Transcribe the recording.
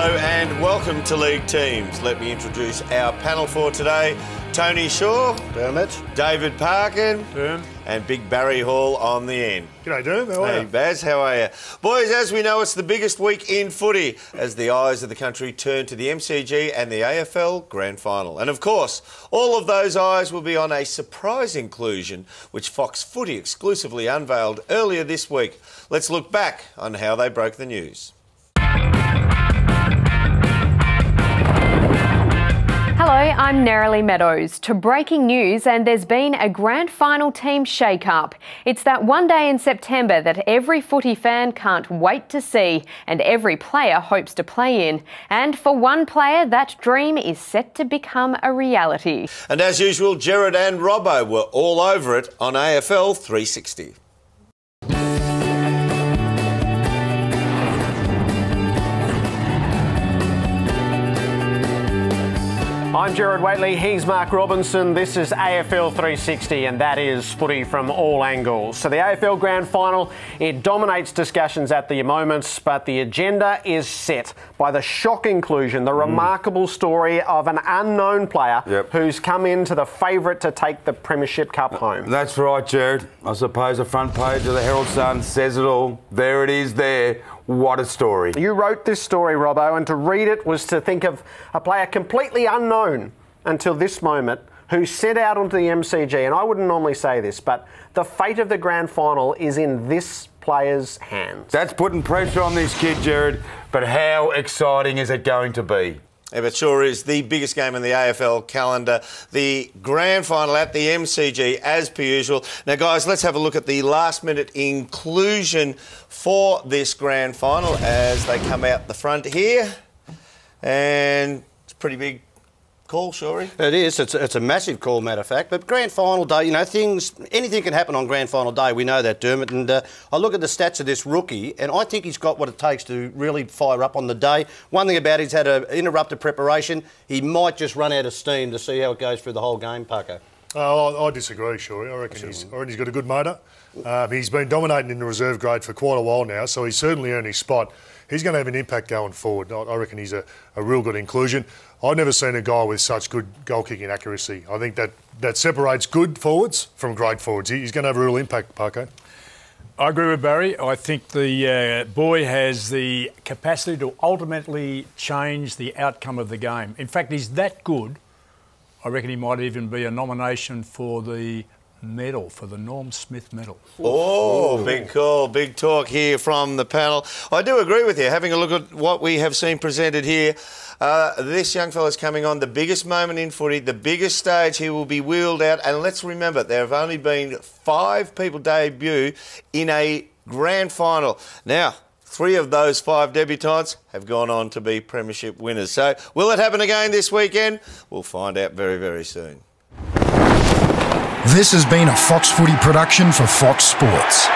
Hello and welcome to League Teams. Let me introduce our panel for today. Tony Shaw. Dermot. David Parkin. Derm. And Big Barry Hall on the end. G'day, Derm. How are you? Hey, Baz, how are you? Boys, as we know, it's the biggest week in footy as the eyes of the country turn to the MCG and the AFL Grand Final. And, of course, all of those eyes will be on a surprise inclusion which Fox Footy exclusively unveiled earlier this week. Let's look back on how they broke the news. Hello, I'm Nerily Meadows. To breaking news, and there's been a grand final team shake-up. It's that one day in September that every footy fan can't wait to see and every player hopes to play in. And for one player, that dream is set to become a reality. And as usual, Gerard and Robbo were all over it on AFL 360. I'm Gerard Waitley, he's Mark Robinson, this is AFL 360 and that is footy from all angles. So the AFL Grand Final, it dominates discussions at the moment, but the agenda is set by the shock inclusion, the remarkable story of an unknown player who's come into the favourite to take the Premiership Cup home. That's right, Gerard. I suppose the front page of the Herald Sun says it all. There it is there. What a story. You wrote this story, Robbo, and to read it was to think of a player completely unknown until this moment who set out onto the MCG. And I wouldn't normally say this, but the fate of the grand final is in this player's hands. That's putting pressure on this kid, Gerard, but how exciting is it going to be? Yeah, it sure is the biggest game in the AFL calendar, the grand final at the MCG as per usual. Now, guys, let's have a look at the last-minute inclusion for this grand final as they come out the front here. And it's a pretty big call, Shorey. It is. It's a massive call, matter of fact. But grand final day, you know, anything can happen on grand final day. We know that, Dermot. And I look at the stats of this rookie, and I think he's got what it takes to really fire up on the day. One thing about it, he's had an interrupted preparation. He might just run out of steam to see how it goes through the whole game, Paco. I disagree, Shorey. I reckon he's got a good motor. He's been dominating in the reserve grade for quite a while now, so he's certainly earned his spot. He's going to have an impact going forward. I reckon he's a real good inclusion. I've never seen a guy with such good goal-kicking accuracy. I think that separates good forwards from great forwards. He's going to have a real impact, Parko. I agree with Barry. I think the boy has the capacity to ultimately change the outcome of the game. In fact, he's that good, I reckon he might even be a nomination for the medal, for the Norm Smith medal. Oh, big call, big talk here from the panel. I do agree with you. Having a look at what we have seen presented here, this young fella's coming on the biggest moment in footy, the biggest stage he will be wheeled out. And let's remember, there have only been 5 people debut in a grand final. Now, 3 of those 5 debutants have gone on to be premiership winners. So will it happen again this weekend? We'll find out very, very soon. This has been a Fox Footy production for Fox Sports.